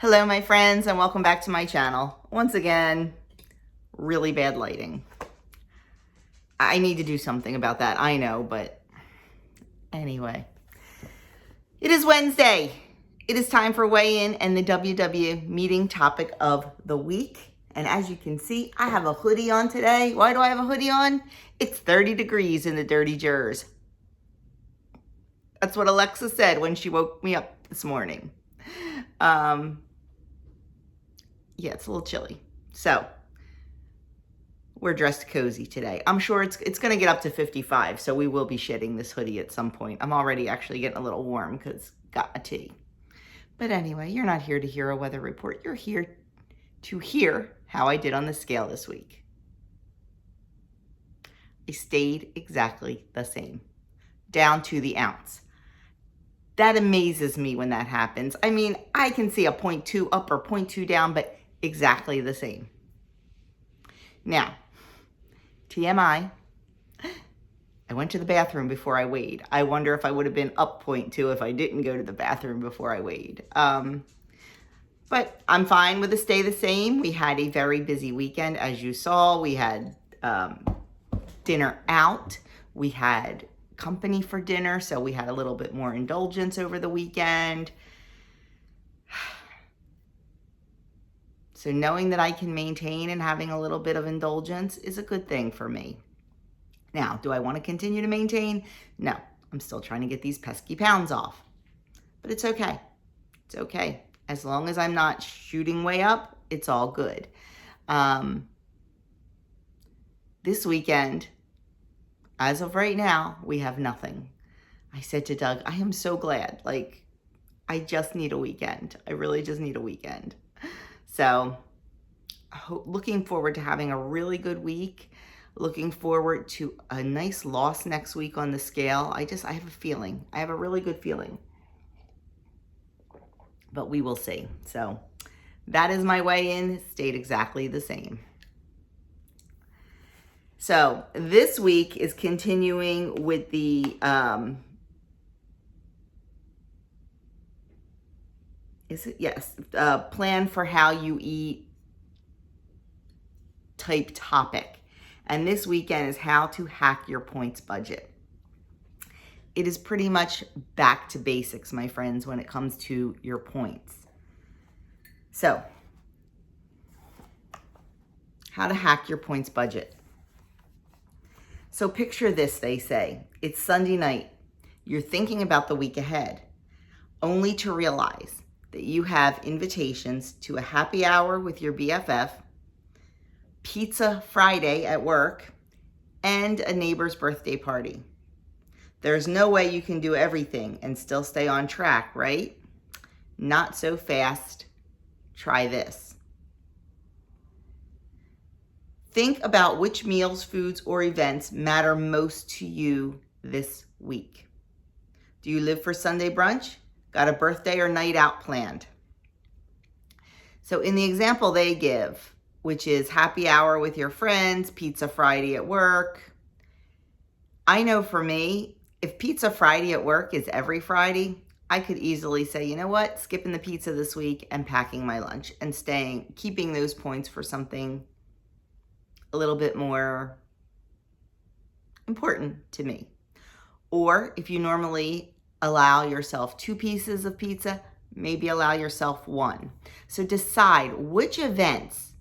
Hello, my friends, and welcome back to my channel. Once again, really bad lighting. I need to do something about that, I know, but anyway. It is Wednesday. It is time for weigh-in and the WW meeting topic of the week. And as you can see, I have a hoodie on today. Why do I have a hoodie on? It's 30 degrees in the dirty Jers. That's what Alexa said when she woke me up this morning. Yeah, it's a little chilly. So we're dressed cozy today. I'm sure it's going to get up to 55, so we will be shedding this hoodie at some point. I'm already actually getting a little warm because got my tea. But anyway, you're not here to hear a weather report. You're here to hear how I did on the scale this week. I stayed exactly the same, down to the ounce. That amazes me when that happens. I mean, I can see a 0.2 up or 0.2 down, but exactly the same. Now, TMI, I went to the bathroom before I weighed. I wonder if I would have been up 0.2 if I didn't go to the bathroom before I weighed. But I'm fine with the stay the same. We had a very busy weekend, as you saw. We had dinner out. We had company for dinner, so we had a little bit more indulgence over the weekend. So knowing that I can maintain and having a little bit of indulgence is a good thing for me. Now, do I want to continue to maintain? No, I'm still trying to get these pesky pounds off. But it's okay. It's okay. As long as I'm not shooting way up, it's all good. This weekend, as of right now, we have nothing. I said to Doug, I am so glad. Like, I just need a weekend. I really just need a weekend. So looking forward to having a really good week. Looking forward to a nice loss next week on the scale. I have a feeling. I have a really good feeling. But we will see. So that is my weigh-in. Stayed exactly the same. So this week is continuing with the plan for how you eat type topic. And this weekend is how to hack your points budget. It is pretty much back to basics, my friends, when it comes to your points. So, how to hack your points budget. So picture this, they say. It's Sunday night. You're thinking about the week ahead, only to realize that you have invitations to a happy hour with your BFF, pizza Friday at work, and a neighbor's birthday party. There's no way you can do everything and still stay on track, right? Not so fast. Try this. Think about which meals, foods, or events matter most to you this week. Do you live for Sunday brunch? Got a birthday or night out planned? So in the example they give, which is happy hour with your friends, pizza Friday at work, I know for me, if pizza Friday at work is every Friday, I could easily say, you know what, skipping the pizza this week and packing my lunch and keeping those points for something a little bit more important to me. Or if you normally allow yourself 2 pieces of pizza, maybe allow yourself 1. So decide which events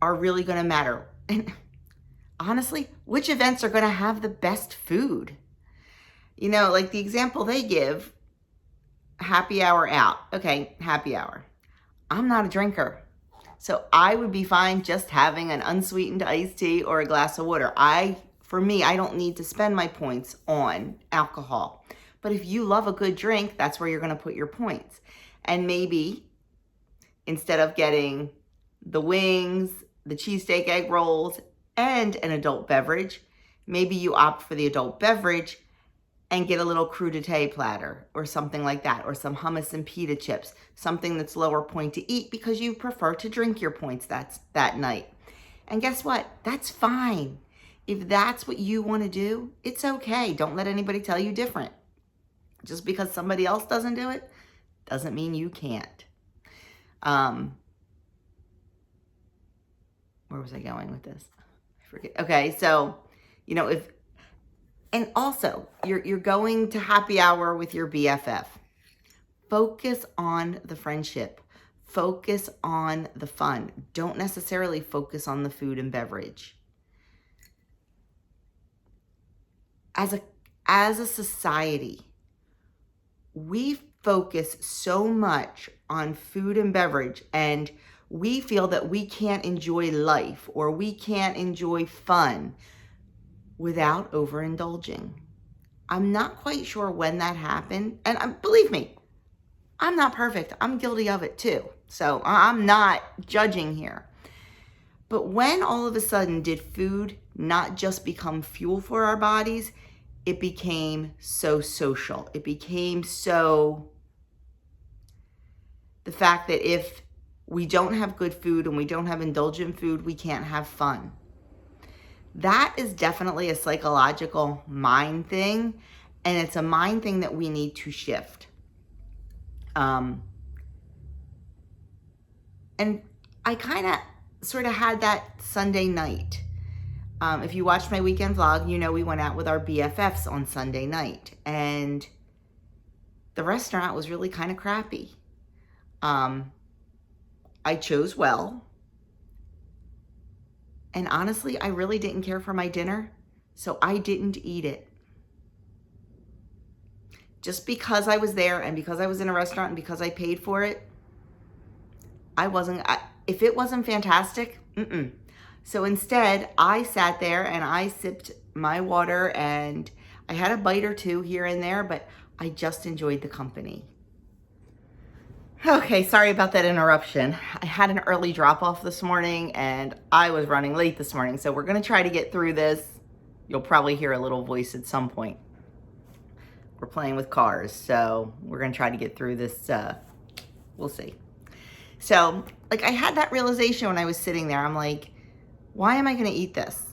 are really going to matter. And honestly, which events are going to have the best food? You know, like the example they give, happy hour out. Okay, happy hour. I'm not a drinker. So I would be fine just having an unsweetened iced tea or a glass of water. For me, I don't need to spend my points on alcohol. But if you love a good drink, that's where you're going to put your points. And maybe instead of getting the wings, the cheesesteak egg rolls, and an adult beverage, maybe you opt for the adult beverage and get a little crudité platter or something like that, or some hummus and pita chips, something that's lower point to eat because you prefer to drink your points that night. And guess what? That's fine. If that's what you want to do, it's okay. Don't let anybody tell you different. Just because somebody else doesn't do it, doesn't mean you can't. Where was I going with this? I forget. Okay, so, and also you're going to happy hour with your BFF. Focus on the friendship. Focus on the fun. Don't necessarily focus on the food and beverage. As a society, we focus so much on food and beverage, and we feel that we can't enjoy life or we can't enjoy fun without overindulging. I'm not quite sure when that happened, and believe me, I'm not perfect. I'm guilty of it too. So I'm not judging here. But when all of a sudden did food not just become fuel for our bodies, it became so social. It became so, the fact that if we don't have good food and we don't have indulgent food, we can't have fun. That is definitely a psychological mind thing, and it's a mind thing that we need to shift. And I kind of sort of had that Sunday night. If you watched my weekend vlog, we went out with our BFFs on Sunday night, and the restaurant was really kind of crappy. I chose well, and honestly, I really didn't care for my dinner, so I didn't eat it. Just because I was there and because I was in a restaurant and because I paid for it, if it wasn't fantastic, So instead, I sat there and I sipped my water, and I had a bite or two here and there, but I just enjoyed the company. Okay, sorry about that interruption. I had an early drop off this morning and I was running late this morning, so we're gonna try to get through this. You'll probably hear a little voice at some point. We're playing with cars, so we're gonna try to get through this, we'll see. So, I had that realization when I was sitting there. I'm like, why am I gonna eat this?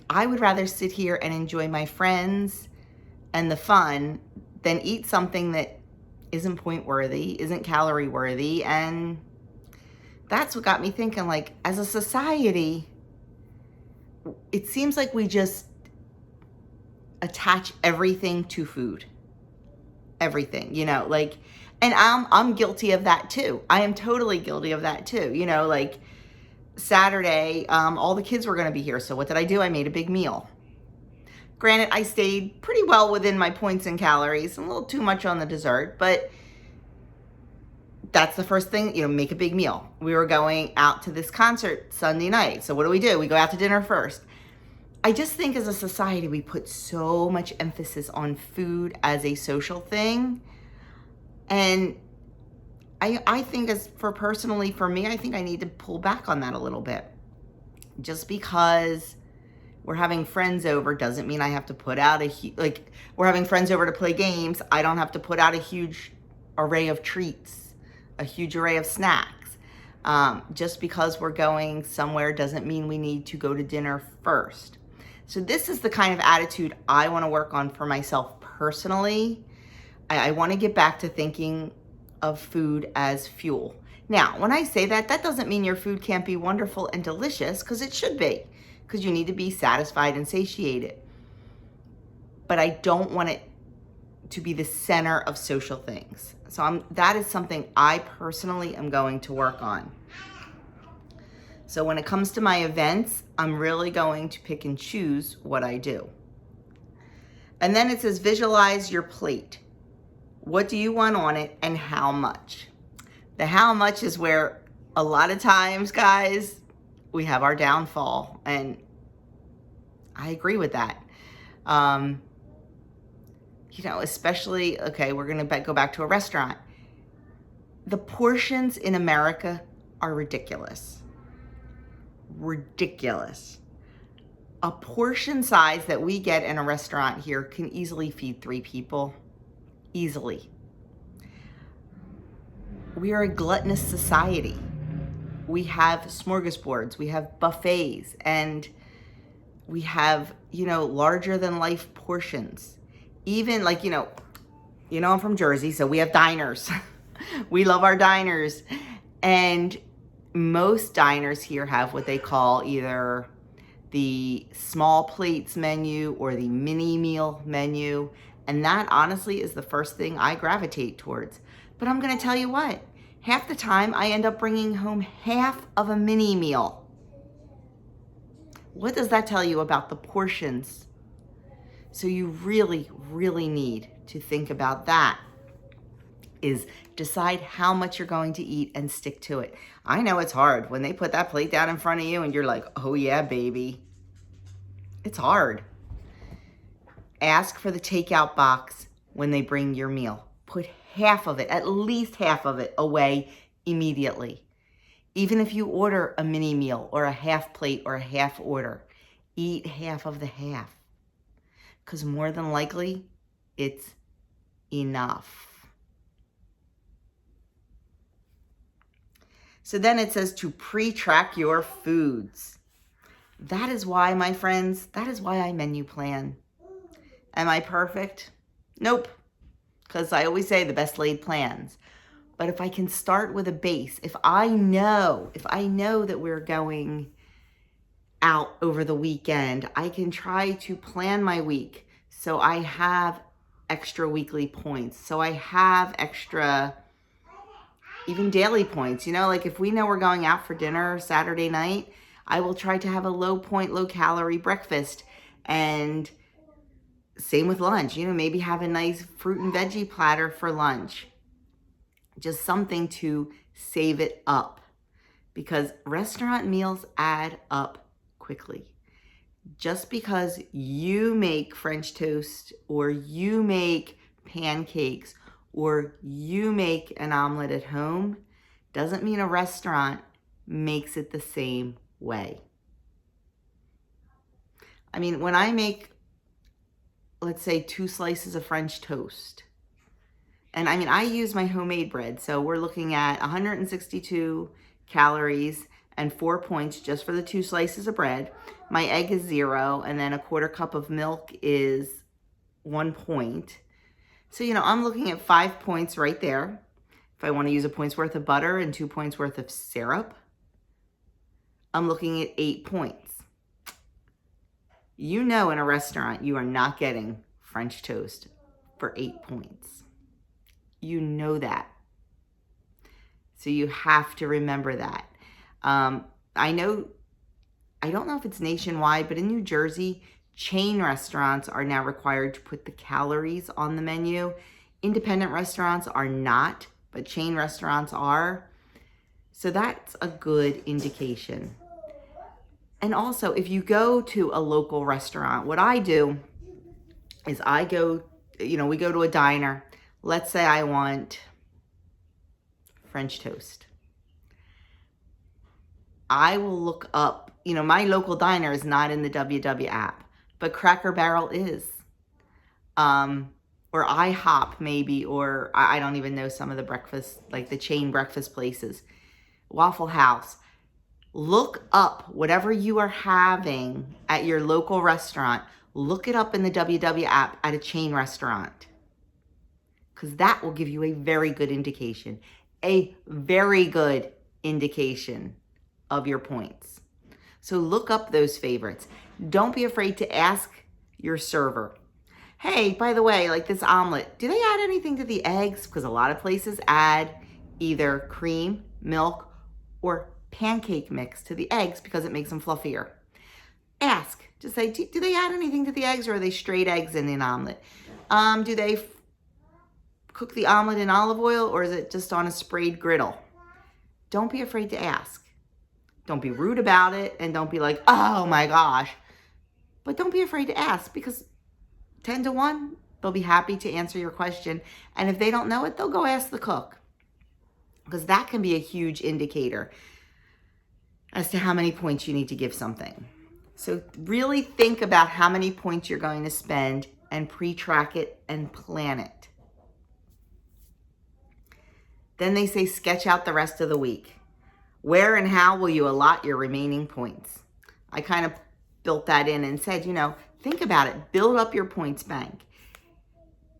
I would rather sit here and enjoy my friends and the fun than eat something that isn't point worthy, isn't calorie worthy. And that's what got me thinking, as a society, it seems like we just attach everything to food. Everything, and I'm guilty of that too. I am totally guilty of that too. Saturday, all the kids were going to be here. So what did I do? I made a big meal. Granted, I stayed pretty well within my points and calories, a little too much on the dessert, but that's the first thing, make a big meal. We were going out to this concert Sunday night. So what do? We go out to dinner first. I just think as a society, we put so much emphasis on food as a social thing. And I think personally for me, I think I need to pull back on that a little bit. Just because we're having friends over doesn't mean I have to put out we're having friends over to play games. I don't have to put out a huge array of treats, a huge array of snacks. Just because we're going somewhere doesn't mean we need to go to dinner first. So this is the kind of attitude I want to work on for myself personally. I want to get back to thinking of food as fuel. Now, when I say that, that doesn't mean your food can't be wonderful and delicious, because it should be, because you need to be satisfied and satiated. But I don't want it to be the center of social things. So that is something I personally am going to work on. So when it comes to my events, I'm really going to pick and choose what I do. And then it says visualize your plate. What do you want on it and how much? The how much is where a lot of times, guys, we have our downfall. And I agree with that. Especially, okay, we're going to go back to a restaurant. The portions in America are ridiculous. Ridiculous. A portion size that we get in a restaurant here can easily feed 3 people. Easily. We are a gluttonous society. We have smorgasbords, we have buffets, and we have, larger than life portions. Even I'm from Jersey, so we have diners. We love our diners. And most diners here have what they call either the small plates menu or the mini meal menu. And that honestly is the first thing I gravitate towards. But I'm gonna tell you what, half the time I end up bringing home half of a mini meal. What does that tell you about the portions? So you really, really need to think about that, is decide how much you're going to eat and stick to it. I know it's hard when they put that plate down in front of you and you're like, oh yeah, baby. It's hard. Ask for the takeout box when they bring your meal. Put half of it, at least half of it, away immediately. Even if you order a mini meal or a half plate or a half order, eat half of the half. Because more than likely, it's enough. So then it says to pre-track your foods. That is why, my friends, that is why I menu plan. Am I perfect? Nope. Because I always say the best laid plans. But if I can start with a base, if I know that we're going out over the weekend, I can try to plan my week so I have extra weekly points. So I have extra even daily points. You know, like if we know we're going out for dinner Saturday night, I will try to have a low point, low calorie breakfast. And same with lunch, you know, maybe have a nice fruit and veggie platter for lunch. Just something to save it up, because restaurant meals add up quickly. Just because you make French toast or you make pancakes or you make an omelet at home doesn't mean a restaurant makes it the same way. I mean, when I make, let's say, 2 slices of French toast, and I mean, I use my homemade bread, so we're looking at 162 calories and 4 points just for the 2 slices of bread. My egg is 0, and then a 1/4 cup of milk is 1 point. So, you know, I'm looking at 5 points right there. If I want to use a point's worth of butter and 2 points worth of syrup, I'm looking at 8 points. You know, in a restaurant, you are not getting French toast for 8 points. You know that. So you have to remember that. I don't know if it's nationwide, but in New Jersey, chain restaurants are now required to put the calories on the menu. Independent restaurants are not, but chain restaurants are. So that's a good indication. And also, if you go to a local restaurant, what I do is we go to a diner. Let's say I want French toast. I will look up, you know, my local diner is not in the WW app, but Cracker Barrel is. Or IHOP maybe, or I don't even know some of the breakfast, like the chain breakfast places. Waffle House. Look up whatever you are having at your local restaurant. Look it up in the WW app at a chain restaurant, because that will give you a very good indication. A very good indication of your points. So look up those favorites. Don't be afraid to ask your server, hey, by the way, like this omelet, do they add anything to the eggs? Because a lot of places add either cream, milk, or pancake mix to the eggs because it makes them fluffier. Ask. Just say, do they add anything to the eggs, or are they straight eggs in an omelet? Do they cook the omelet in olive oil, or is it just on a sprayed griddle? Don't be afraid to ask. Don't be rude about it, and don't be like, oh my gosh. But don't be afraid to ask, because 10 to 1, they'll be happy to answer your question. And if they don't know it, they'll go ask the cook, because that can be a huge indicator as to how many points you need to give something. So really think about how many points you're going to spend and pre-track it and plan it. Then they say sketch out the rest of the week. Where and how will you allot your remaining points? I kind of built that in and said, you know, think about it. Build up your points bank.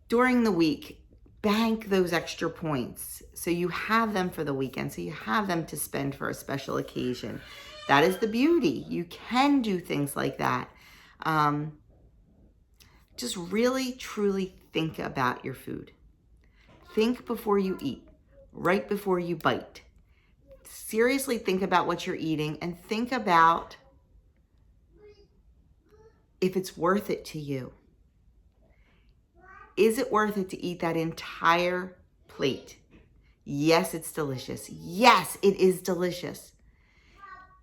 During the week, bank those extra points so you have them for the weekend, so you have them to spend for a special occasion. That is the beauty. You can do things like that. Just really, truly think about your food. Think before you eat, right before you bite. Seriously think about what you're eating and think about if it's worth it to you. Is it worth it to eat that entire plate? Yes, it's delicious. Yes, it is delicious.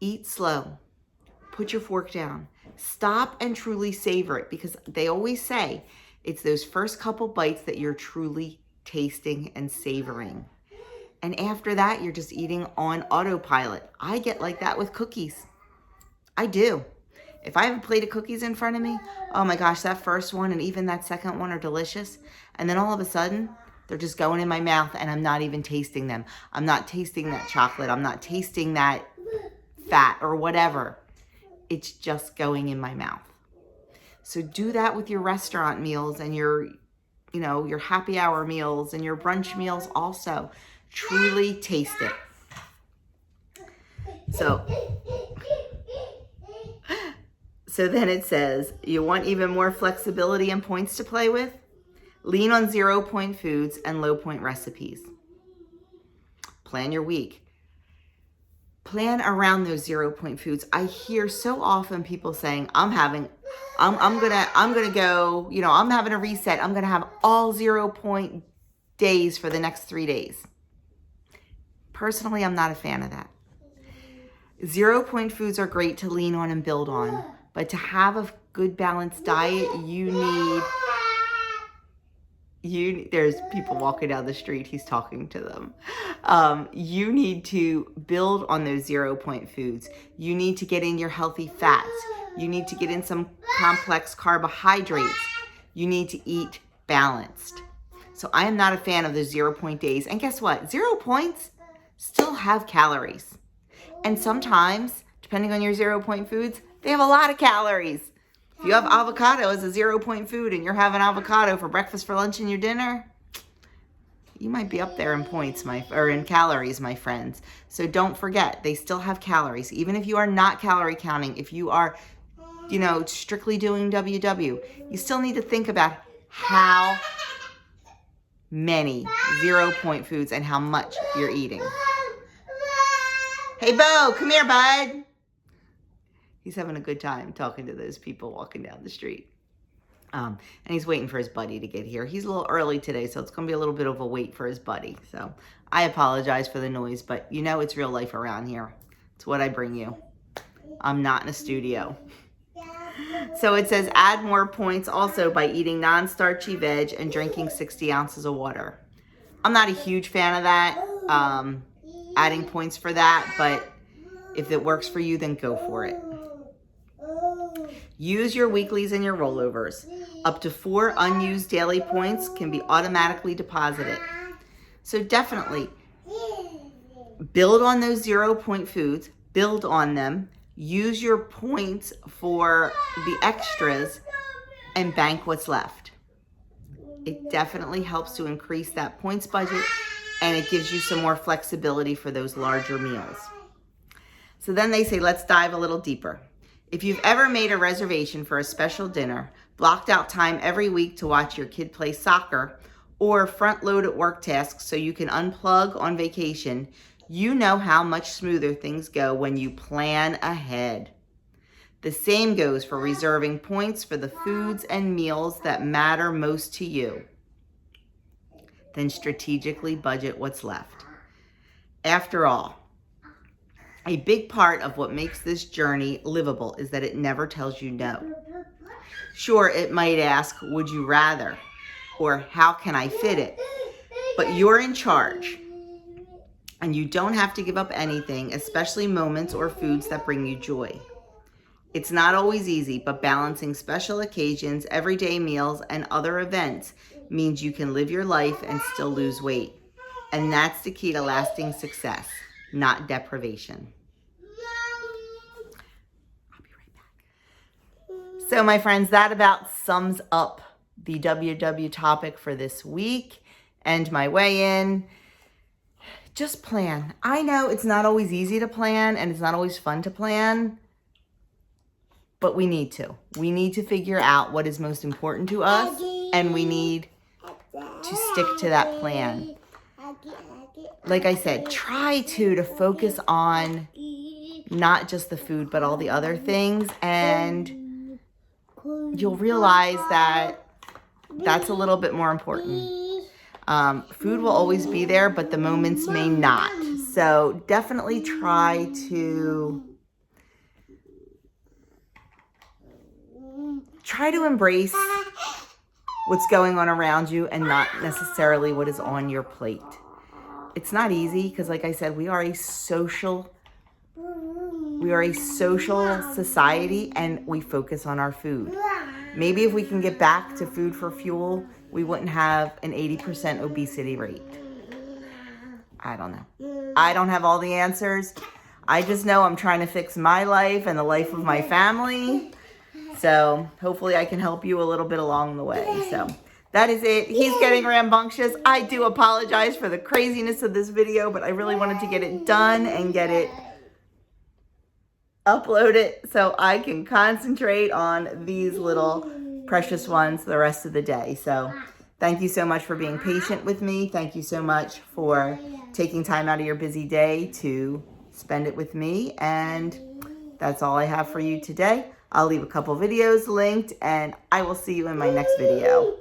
Eat slow. Put your fork down. Stop and truly savor it, because they always say it's those first couple bites that you're truly tasting and savoring. And after that, you're just eating on autopilot. I get like that with cookies. I do. If I have a plate of cookies in front of me, oh my gosh, that first one and even that second one are delicious. And then all of a sudden, they're just going in my mouth and I'm not even tasting them. I'm not tasting that chocolate. I'm not tasting that fat or whatever. It's just going in my mouth. So do that with your restaurant meals and your happy hour meals and your brunch meals also. Truly taste it. So then it says, you want even more flexibility and points to play with? Lean on 0-point foods and low-point recipes. Plan your week. Plan around those 0-point foods. I hear so often people saying, I'm having a reset. I'm gonna have all 0-point days for the next 3 days. Personally, I'm not a fan of that. 0-point foods are great to lean on and build on, but to have a good balanced diet, there's people walking down the street, he's talking to them. You need to build on those 0-point foods. You need to get in your healthy fats. You need to get in some complex carbohydrates. You need to eat balanced. So I am not a fan of the 0-point days. And guess what? 0 points still have calories. And sometimes, depending on your 0-point foods, they have a lot of calories. If you have avocado as a 0-point food and you're having avocado for breakfast, for lunch, and your dinner, you might be up there in points, in calories, my friends. So don't forget, they still have calories. Even if you are not calorie counting, if you are, strictly doing WW, you still need to think about how many 0-point foods and how much you're eating. Hey, Bo, come here, bud. He's having a good time talking to those people walking down the street. And he's waiting for his buddy to get here. He's a little early today, so it's going to be a little bit of a wait for his buddy. So I apologize for the noise, but it's real life around here. It's what I bring you. I'm not in a studio. So it says add more points also by eating non-starchy veg and drinking 60 ounces of water. I'm not a huge fan of that. Adding points for that, but if it works for you, then go for it. Use your weeklies and your rollovers. Up to 4 unused daily points can be automatically deposited. So definitely build on those 0-point foods, build on them, use your points for the extras, and bank what's left. It definitely helps to increase that points budget, and it gives you some more flexibility for those larger meals. So then they say, let's dive a little deeper. If you've ever made a reservation for a special dinner, blocked out time every week to watch your kid play soccer, or front load at work tasks so you can unplug on vacation, you know how much smoother things go when you plan ahead. The same goes for reserving points for the foods and meals that matter most to you. Then strategically budget what's left. After all, a big part of what makes this journey livable is that it never tells you no. Sure, it might ask, would you rather? Or how can I fit it? But you're in charge. And you don't have to give up anything, especially moments or foods that bring you joy. It's not always easy, but balancing special occasions, everyday meals, and other events means you can live your life and still lose weight. And that's the key to lasting success, not deprivation. I'll be right back. So my friends, that about sums up the WW topic for this week. end my weigh in. Just plan. I know it's not always easy to plan and it's not always fun to plan, but we need to. We need to figure out what is most important to us, and we need to stick to that plan. Like I said, try to focus on not just the food, but all the other things, and you'll realize that that's a little bit more important. Food will always be there, but the moments may not. So definitely try to embrace what's going on around you and not necessarily what is on your plate. It's not easy because, like I said, we are a social society and we focus on our food. Maybe if we can get back to food for fuel, we wouldn't have an 80% obesity rate. I don't know. I don't have all the answers. I just know I'm trying to fix my life and the life of my family. So hopefully I can help you a little bit along the way. So that is it. He's getting rambunctious. I do apologize for the craziness of this video, but I really wanted to get it done and get it uploaded so I can concentrate on these little precious ones the rest of the day. So thank you so much for being patient with me. Thank you so much for taking time out of your busy day to spend it with me. And that's all I have for you today. I'll leave a couple videos linked and I will see you in my next video.